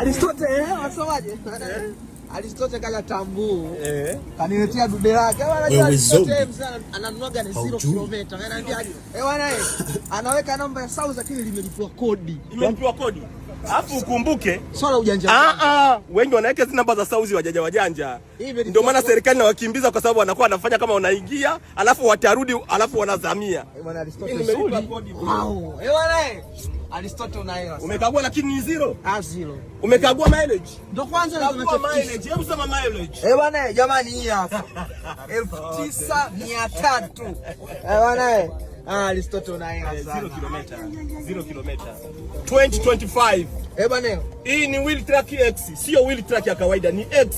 Aristotle wasomaje? Aristotle kala tambu. Kaniletea dude lake. Aristotle ananuaga ni 0 km. Ananiambia bwana anaweka namba ya South lakini limelipwa kodi. Limelipwa kodi. Alafu ukumbuke swala ujanja. Wengi wanaweka zile namba za South wajanja. Ndio maana serikali na wakimbiza kwa sababu wanakuwa wanafanya kama wanaingia, alafu watarudi, alafu wanazamia. Bwana Aristotle nimelipa kodi. Wow. Bwana Aristotle unaelewa. Umekagua lakini ni 0. 0. Umekagua mileage? Ndio kwanza unachukua mileage. Hebu sema mileage. Bwana jamani hii hapa. 9300. Bwana Aristotle unaelewa sana. 0 km. 0 km. 2025. Bwana hii ni wheel track X, sio wheel track ya kawaida, ni X.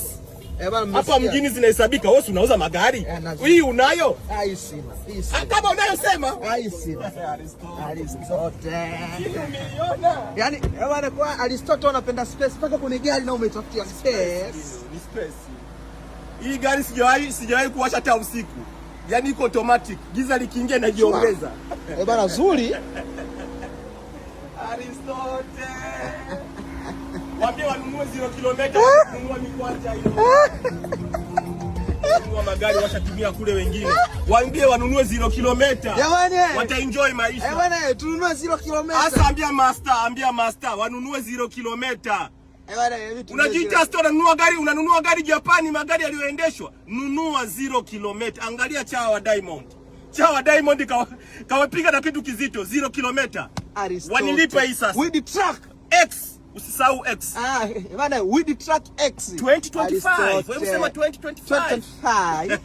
Hapa mjini zinahesabika. Wewe unauza magari? Hii unayo? Hii sina. Kama unayo sema. Hii sina. Aristotle. Yaani bwana kwa Aristotle anapenda space mpaka kwenye gari na umetafutia space. Ni space. Hii gari sijawahi kuwasha hata usiku. Yaani iko automatic. Giza likiingia inajiongeza. Bwana nzuri. Aristotle. Waambie wanunue 0 km, kununua mikwanja hiyo. Kununua magari washatumia kule wengine. Waambie wanunue 0 km. Jamani, wataenjoy maisha. Bwana tununue 0 km. Sasa ambia master wanunue 0 km. Bwana unajiita store unanunua gari Japani, magari yaliyoendeshwa. Nunua 0 km. Angalia Chawa Diamond kawapiga na kitu kizito 0 km. Wanilipa hii sasa. With the truck X. Usisahau X. Bwana with the truck X 2025. Wewe unasema 2025.